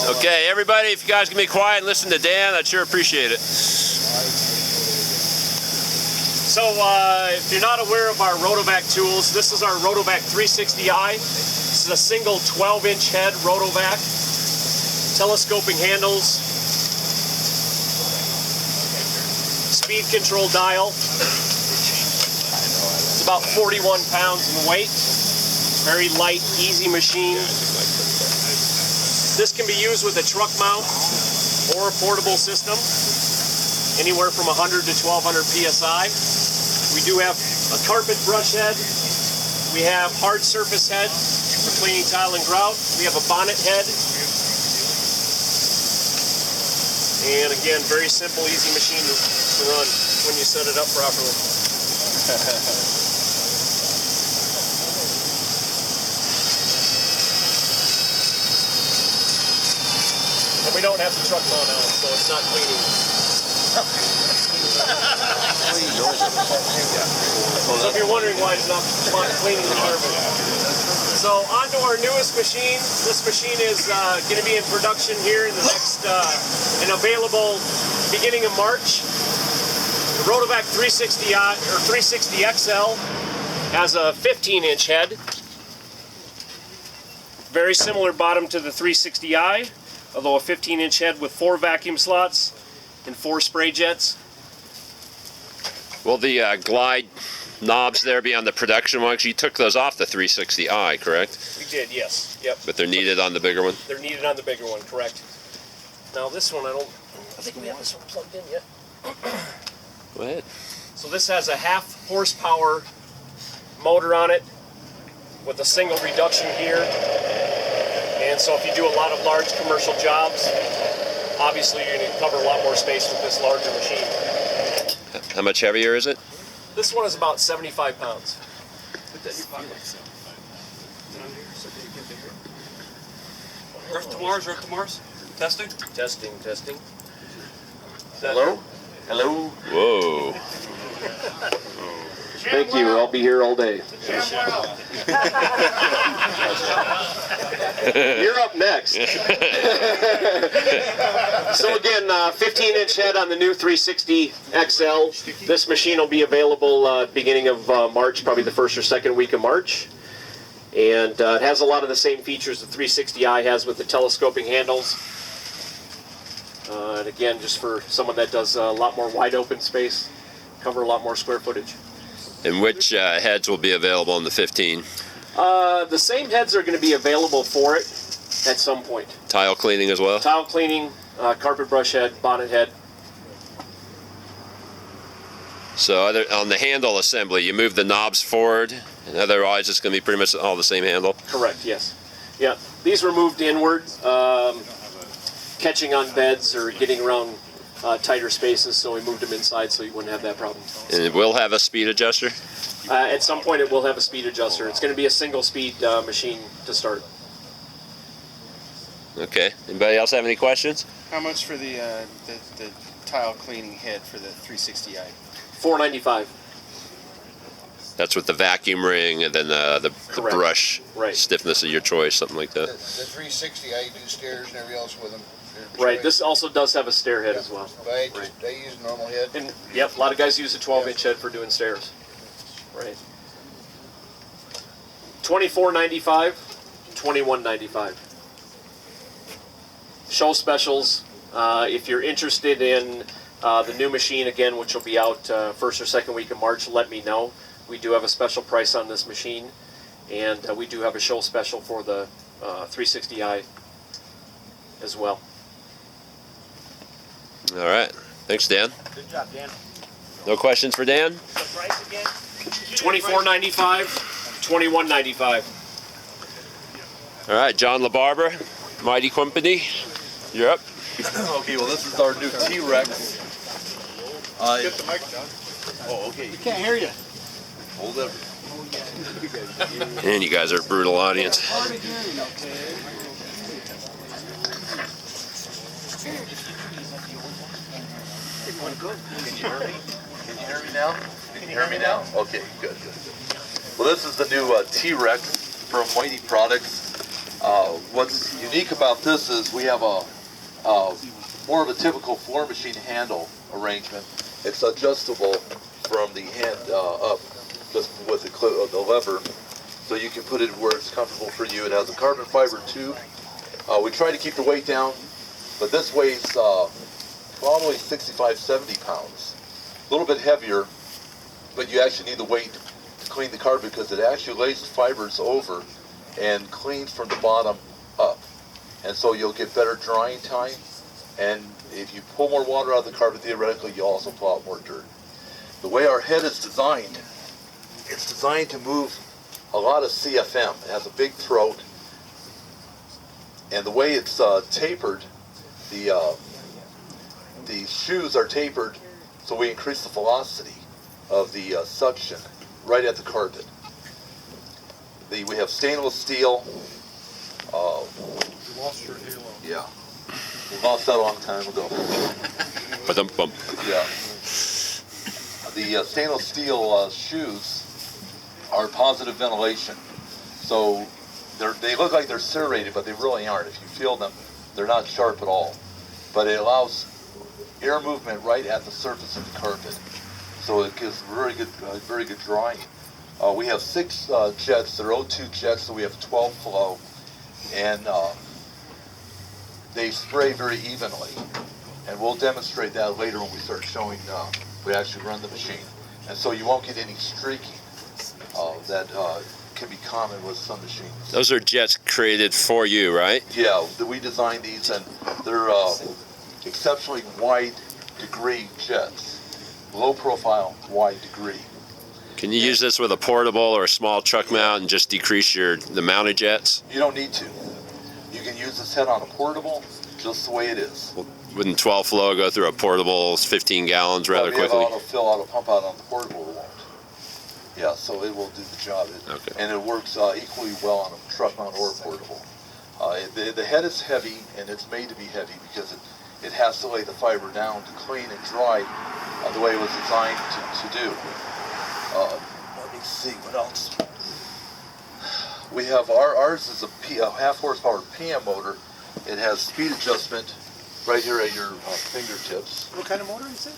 Okay, everybody, if you guys can be quiet and listen to Dan, I'd sure appreciate it. So, if you're not aware of our RotoVac tools, this is our RotoVac 360i. This is a single 12-inch head RotoVac. Telescoping handles. Speed control dial. It's about 41 pounds in weight. Very light, easy machine. This can be used with a truck mount or a portable system, anywhere from 100 to 1200 PSI. We do have a carpet brush head. We have hard surface head for cleaning tile and grout. We have a bonnet head. And again, very simple, easy machine to run when you set it up properly. And we don't have the truck mount on, so it's not cleaning. So if you're wondering why it's not cleaning the carpet. So on to our newest machine. This machine is going to be in production here in the next, and available beginning of March. The RotoVac 360i or 360 XL has a 15-inch head. Very similar bottom to the 360i. Although a 15-inch head with 4 vacuum slots and 4 spray jets. Will the glide knobs there be on the production one? 'Cause you took those off the 360i, correct? We did, yes. Yep. But they're needed on the bigger one? They're needed on the bigger one, correct. Now this one, I think we have this one plugged in yet. Go ahead. So this has a 1/2 horsepower motor on it with a single reduction gear. And so if you do a lot of large commercial jobs, obviously you're going to cover a lot more space with this larger machine. How much heavier is it? This one is about 75 pounds. Earth to Mars, Earth to Mars. Testing? Testing, testing. Hello? Hello? Whoa. Thank you, I'll be here all day. You're up next. So again, 15-inch head on the new 360 XL. This machine will be available beginning of March, probably the first or second week of March. And it has a lot of the same features the 360i has with the telescoping handles. And again, just for someone that does a lot more wide open space, cover a lot more square footage. And which heads will be available in the 15? The same heads are going to be available for it at some point. Tile cleaning as well? Tile cleaning, carpet brush head, bonnet head. So on the handle assembly, you move the knobs forward, and otherwise it's going to be pretty much all the same handle? Correct, yes. Yeah, these were moved inward, catching on beds or getting around tighter spaces, so we moved them inside so you wouldn't have that problem. And it will have a speed adjuster? At some point it will have a speed adjuster. It's going to be a single speed machine to start. Okay. Anybody else have any questions? How much for the tile cleaning head for the 360i? $495. That's with the vacuum ring and then the brush stiffness of your choice, something like that. The 360, I do stairs and everything else with them. Right, this also does have a stair head as well. But I use a normal head. And yep, a lot of guys use a 12-inch head for doing stairs. Right. $24.95, $21.95. Show specials. If you're interested in the new machine again, which will be out first or second week of March, let me know. We do have a special price on this machine, and we do have a show special for the 360i as well. All right. Thanks, Dan. Good job, Dan. No questions for Dan? The price again? $24.95, $21.95. All right, John LaBarbera, Mytee Company, you're up. Okay, well this is our new T-Rex. Get the mic down. Oh, okay. We can't hear you. Hold up. And you guys are a brutal audience. Can you hear me? Can you hear me now? Can you hear me now? Okay, good, good. Well, this is the new T-Rex from Mytee Products. What's unique about this is we have a more of a typical floor machine handle arrangement. It's adjustable from the hand up, just with the lever, so you can put it where it's comfortable for you. It has a carbon fiber tube. We try to keep the weight down, but this weighs probably 65, 70 pounds. A little bit heavier, but you actually need the weight to clean the carpet because it actually lays the fibers over and cleans from the bottom up. And so you'll get better drying time, and if you pull more water out of the carpet, theoretically you also pull out more dirt. The way our head is designed, it's designed to move a lot of CFM. It has a big throat, and the way it's tapered, the shoes are tapered so we increase the velocity of the suction right at the carpet. We have stainless steel. You lost your halo. Yeah, we lost that a long time ago. Ba-dum-bum. Yeah. The stainless steel shoes are positive ventilation. So they look like they're serrated, but they really aren't. If you feel them, they're not sharp at all. But it allows air movement right at the surface of the carpet. So it gives very good drying. We have 6 jets. They're O2 jets, so we have 12 flow. And they spray very evenly. And we'll demonstrate that later when we start showing, we actually run the machine. And so you won't get any streaking that can be common with some machines. Those are jets created for you, right? Yeah, we designed these, and they're exceptionally wide degree jets. Low profile, wide degree. Can you use this with a portable or a small truck mount and just decrease the amount of jets? You don't need to. You can use this head on a portable just the way it is. Wouldn't 12 flow go through a portable 15 gallons rather quickly? Auto fill, auto pump out on the portable, it won't. Yeah, so it will do the job. Okay. And it works equally well on a truck mount or a portable. The head is heavy, and it's made to be heavy because it has to lay the fiber down to clean and dry the way it was designed to do. Let me see what else. We have ours is a half horsepower PM motor. It has speed adjustment right here at your fingertips. What kind of motor is it?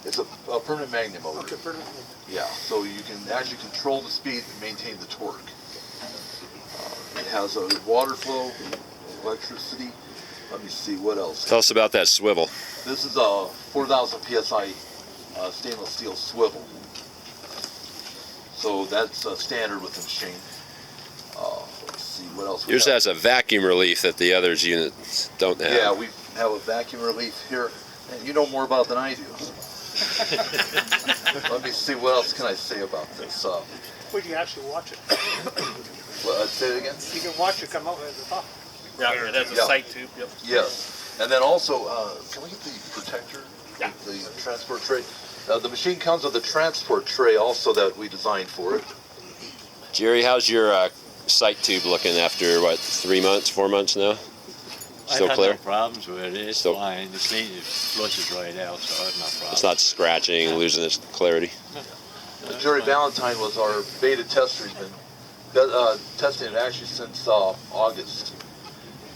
It's a permanent magnet motor. Okay, permanent. Yeah, so you can actually control the speed and maintain the torque. It has a water flow, electricity. Let me see what else. Tell us about that swivel. This is a 4,000 psi stainless steel swivel. So that's standard with the machine. Let's see what else. Yours has a vacuum relief that the others units don't have. Yeah, we have a vacuum relief here. And you know more about it than I do. Let me see, what else can I say about this? Well, you can actually watch it. Say it again? You can watch it come out at the top. Yeah, that's a Yeah. sight tube. Yep. Yes. And then also, can we get the protector? Yeah. The transport tray. The machine comes with a transport tray also that we designed for it. Jerry, how's your sight tube looking after, 3 months, 4 months now? Still I've clear? had no problems with it. It's Still- fine. The clean, it flushes right out, so I have no problem. It's not scratching and losing its clarity. Jerry Valentine was our beta tester. He's been testing it actually since August.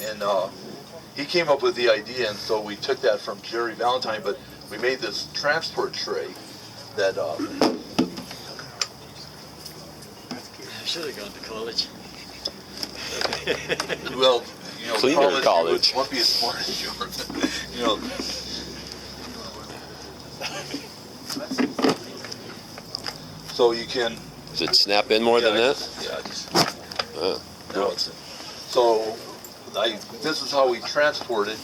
And he came up with the idea, and so we took that from Jerry Valentine, but we made this transport tray that I should have gone to college. well, you know, Cleaner college. won't be as smart as yours. You know. So you can. Does it snap in more than that? Yeah. Just, Oh. now it's. So this is how we transport it.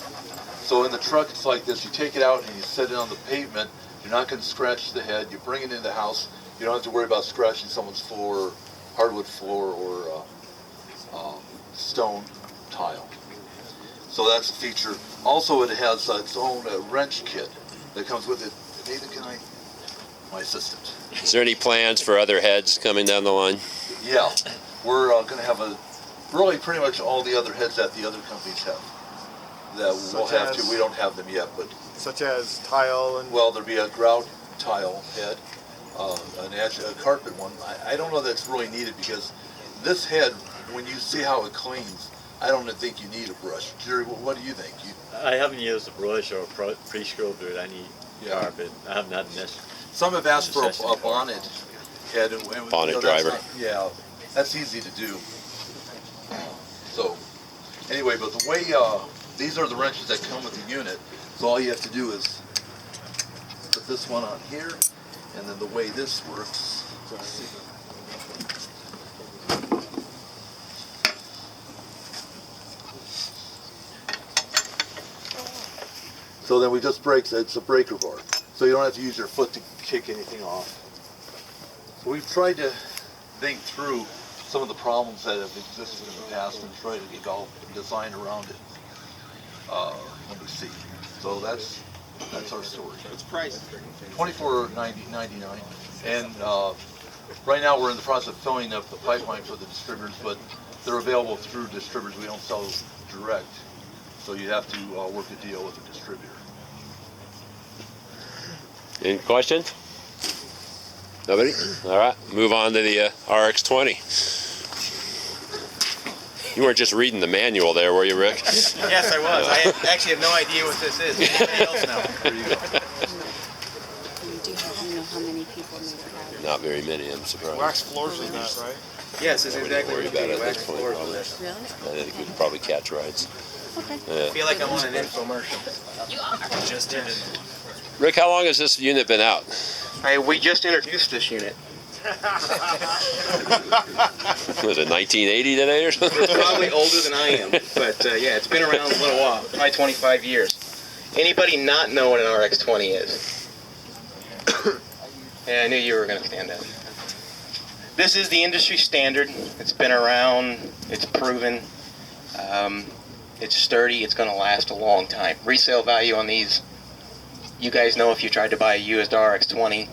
So in the truck, it's like this. You take it out and you set it on the pavement. You're not going to scratch the head. You bring it in the house. You don't have to worry about scratching someone's floor, hardwood floor, or stone tile. So that's a feature. Also, it has its own wrench kit that comes with it. Nathan, can I? My assistant. Is there any plans for other heads coming down the line? Yeah, we're going to have really pretty much all the other heads that the other companies have. That we'll Such have to. as? We don't have them yet, but Such as tile and... well, there'll be a grout tile head, a carpet one. I don't know that it's really needed because this head when you see how it cleans, I don't think you need a brush. Jerry, what do you think? I haven't used a brush or pre-scrubbed with any carpet. I haven't had this. Some have asked for a bonnet head. And Bonnet that's driver. That's easy to do. So, anyway, but the way, these are the wrenches that come with the unit. So all you have to do is put this one on here, and then the way this works, let's see. So then we just break, it's a breaker bar. So you don't have to use your foot to kick anything off. So we've tried to think through some of the problems that have existed in the past and try to develop a design around it. Let me see. So that's our story. What's the price? $24.99. And right now we're in the process of filling up the pipeline for the distributors, but they're available through distributors. We don't sell direct. So you have to work a deal with the distributor. Any questions? Nobody? All right, move on to the RX-20. You weren't just reading the manual there, were you, Rick? Yes, I was. I actually have no idea what this is. Anybody else know? There you go. Do you know how many people made it out? Not very many, I'm surprised. Wax floors in that, right? Yes, it's exactly Worry what about we it do. at Wax this point, floors probably. with this. Really? I think we could probably catch rides. Okay. Yeah. I feel like I'm on an infomercial. Just did it. Rick, how long has this unit been out? We just introduced this unit. Was it 1980 today or something? Probably older than I am, but yeah, it's been around a little while, probably 25 years. Anybody not know what an RX-20 is? Yeah, I knew you were going to stand out. This is the industry standard. It's been around, it's proven, it's sturdy, it's going to last a long time. Resale value on these, you guys know if you tried to buy a used RX-20,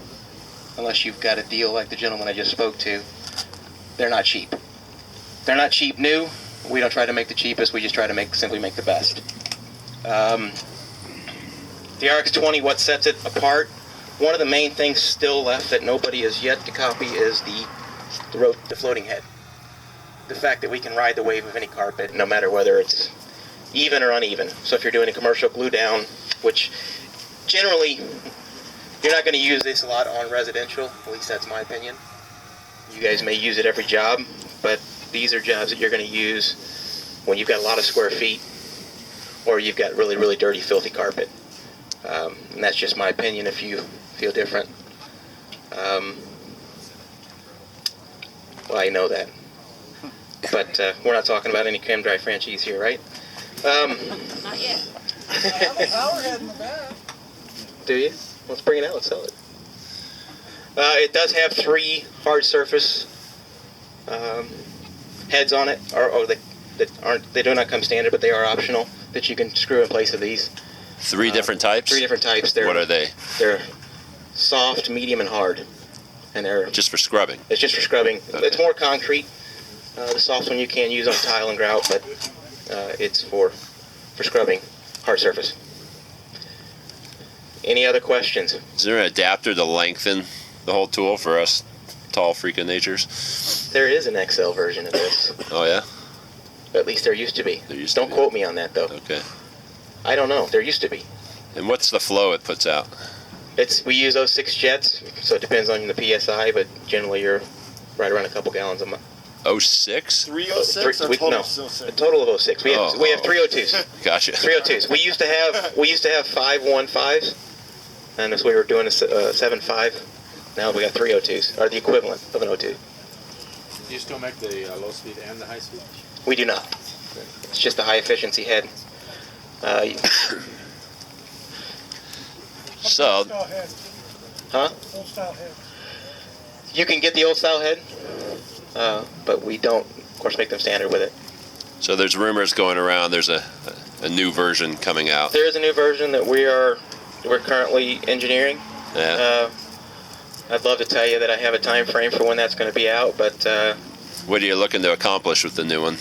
unless you've got a deal like the gentleman I just spoke to, they're not cheap. They're not cheap new. We don't try to make the cheapest, we just try to simply make the best. The RX-20, what sets it apart? One of the main things still left that nobody has yet to copy is the floating head. The fact that we can ride the wave of any carpet, no matter whether it's even or uneven. So if you're doing a commercial glue down, which generally, you're not going to use this a lot on residential, at least that's my opinion. You guys may use it every job, but these are jobs that you're going to use when you've got a lot of square feet or you've got really, really dirty, filthy carpet. And that's just my opinion if you feel different. Well, I know that. But we're not talking about any Cam Dry franchise here, right? Not yet. Do you? Let's bring it out. Let's sell it. It does have 3 hard surface heads on it, or they do not come standard, but they are optional that you can screw in place of these. 3 different types? 3 different types. What are they? They're soft, medium, and hard, and they're Just for scrubbing? it's just for scrubbing. Okay. It's more concrete. The soft one you can use on tile and grout, but it's for scrubbing hard surface. Any other questions? Is there an adapter to lengthen the whole tool for us tall freaking natures? There is an XL version of this. Oh yeah? At least there used to be. There used to Don't be. quote me on that though. Okay. I don't know. There used to be. And what's the flow it puts out? We use 06 jets, so it depends on the PSI, but generally you're right around a couple gallons a month. 06? 306 or We- total no, of a total of 06. We have 302s. Gotcha. 302s. We used to have 515s, and as we were doing a 75, now we got 302s, or the equivalent of an 02. Do you still make the low speed and the high speed? We do not. It's just a high efficiency head. So, Huh? You can get the old style head, but we don't, of course, make them standard with it. so there's rumors going around there's a new version coming out. There is a new version that we're currently engineering. Yeah. I'd love to tell you that I have a time frame for when that's going to be out, but What are you looking to accomplish with the new one?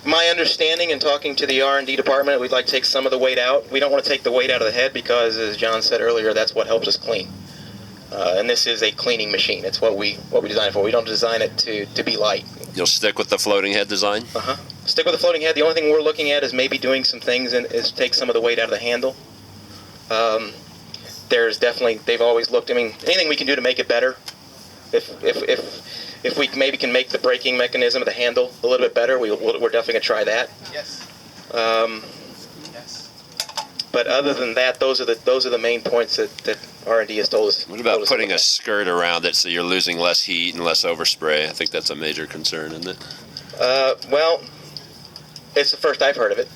my understanding and talking to the R&D department, we'd like to take some of the weight out. We don't want to take the weight out of the head because, as John said earlier, that's what helps us clean. And this is a cleaning machine. It's what we design it for. We don't design it to be light. You'll stick with the floating head design? Stick with the floating head. The only thing we're looking at is maybe doing some things and is take some of the weight out of the handle. There's definitely, they've always looked, I mean, anything we can do to make it better. If we maybe can make the braking mechanism of the handle a little bit better, we're definitely going to try that. Yes. But other than that, those are the main points that R&D has told us. What about putting a skirt around it so you're losing less heat and less overspray? I think that's a major concern, isn't it? Well, it's the first I've heard of it.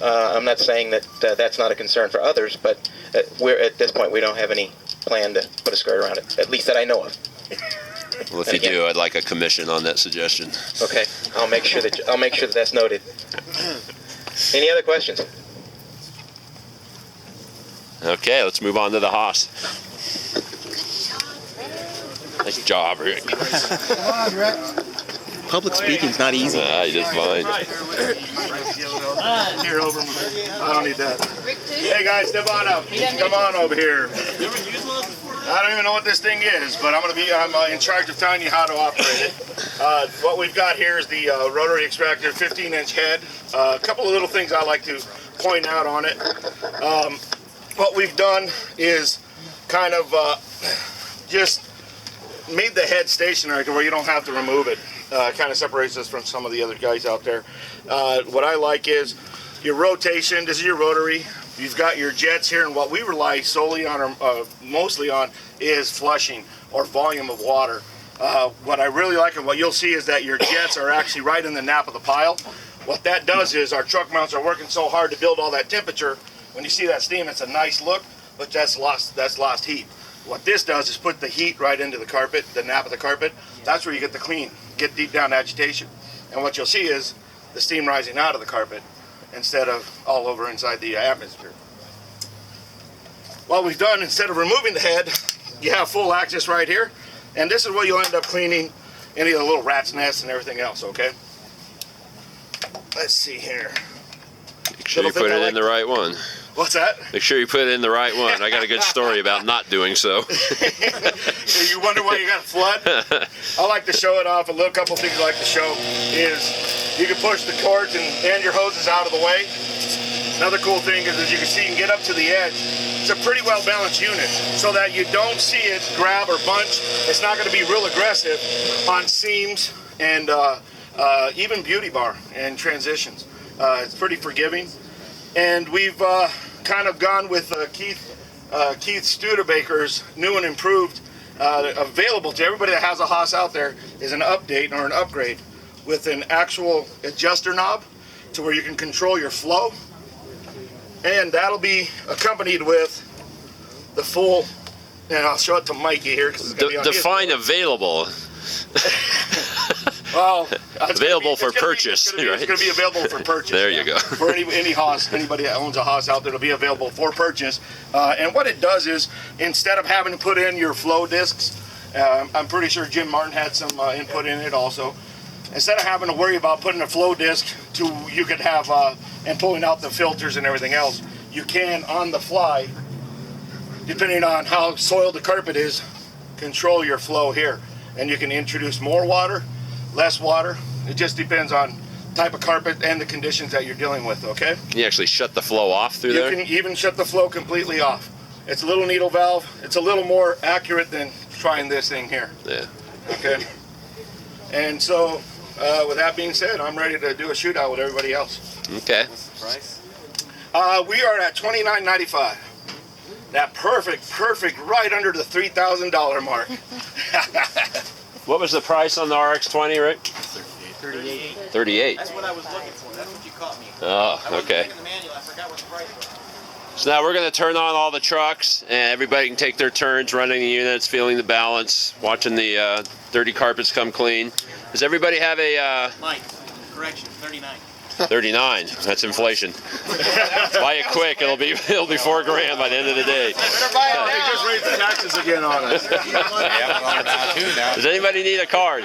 I'm not saying that that's not a concern for others, but at this point we don't have any plan to put a skirt around it, at least that I know of. Well, if you do, I'd like a commission on that suggestion. Okay, I'll make sure that that's noted. Any other questions? Okay, let's move on to the HOSS. Nice job, Rick. Come on, Rick. Public speaking's not easy. You did fine. Here, over. I don't need that. Hey guys, step on up. Come on over here. I don't even know what this thing is, but I'm in charge of telling you how to operate it. What we've got here is the rotary extractor 15-inch head. A couple of little things I like to point out on it. What we've done is kind of just made the head stationary to where you don't have to remove it. Kind of separates us from some of the other guys out there. What I like is your rotation. This is your rotary. You've got your jets here, and what we rely solely on, or mostly on, is flushing or volume of water. What I really like and what you'll see is that your jets are actually right in the nap of the pile. What that does is our truck mounts are working so hard to build all that temperature. When you see that steam, it's a nice look, but that's lost heat. What this does is put the heat right into the carpet, the nap of the carpet. That's where you get the clean, get deep down agitation. And what you'll see is the steam rising out of the carpet instead of all over inside the atmosphere. What we've done, instead of removing the head, you have full access right here. And this is where you'll end up cleaning any of the little rat's nests and everything else, okay? Let's see here. Make sure you put it in the right one. What's that? Make sure you put it in the right one. I got a good story about not doing so. You wonder why you got a flood? I like to show it off. A couple things I like to show is you can push the cords and your hoses out of the way. Another cool thing is, as you can see, you can get up to the edge. It's a pretty well balanced unit so that you don't see it grab or bunch. It's not going to be real aggressive on seams and even beauty bar and transitions. It's pretty forgiving. And we've kind of gone with Keith Studebaker's new and improved, available to everybody that has a HOSS out there, is an update or an upgrade with an actual adjuster knob to where you can control your flow. And that'll be accompanied with the full, and I'll show it to Mikey here. Define available. Well, available for purchase. It's going to be available for purchase. There you go. For any HOSS, anybody that owns a HOSS out there, it'll be available for purchase. And what it does is, instead of having to put in your flow discs, I'm pretty sure Jim Martin had some input in it also. Instead of having to worry about putting a flow disc you could have and pulling out the filters and everything else, you can on the fly, depending on how soiled the carpet is, control your flow here. And you can introduce more water, less water. It just depends on type of carpet and the conditions that you're dealing with, okay? You actually shut the flow off through there? You can even shut the flow completely off. It's a little needle valve. It's a little more accurate than trying this thing here. Yeah. Okay? And so, with that being said, I'm ready to do a shootout with everybody else. Okay. What's the price? We are at $29.95. That perfect, right under the $3,000 mark. What was the price on the RX-20, Rick? 38. 38. That's what I was looking for. That's what you caught me. Oh, okay. In the manual, I forgot what the price was. So now we're going to turn on all the trucks, and everybody can take their turns running the units, feeling the balance, watching the dirty carpets come clean. Does everybody have a... Mike, correction, 39. 39. That's inflation. Buy it quick. It'll be $4 grand by the end of the day. They just raised the taxes again on us. Does anybody need a card?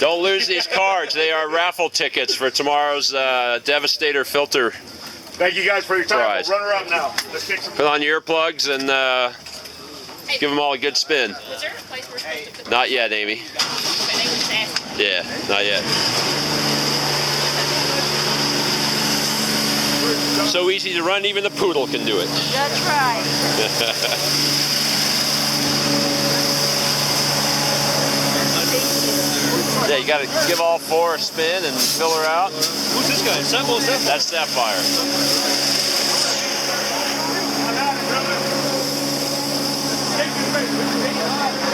Don't lose these cards. They are raffle tickets for tomorrow's Devastator filter. Thank you guys for your time. Prize. We'll run her up now. Let's kick some. Put on your earplugs and Give them all a good spin. Was there a place we're supposed to put Not yet, Amy. but they were just asking. Yeah, not yet. So easy to run, even the poodle can do it. That's right. Yeah, you got to give all four a spin and fill her out. Who's this guy? Sapphire? That's Sapphire. Take your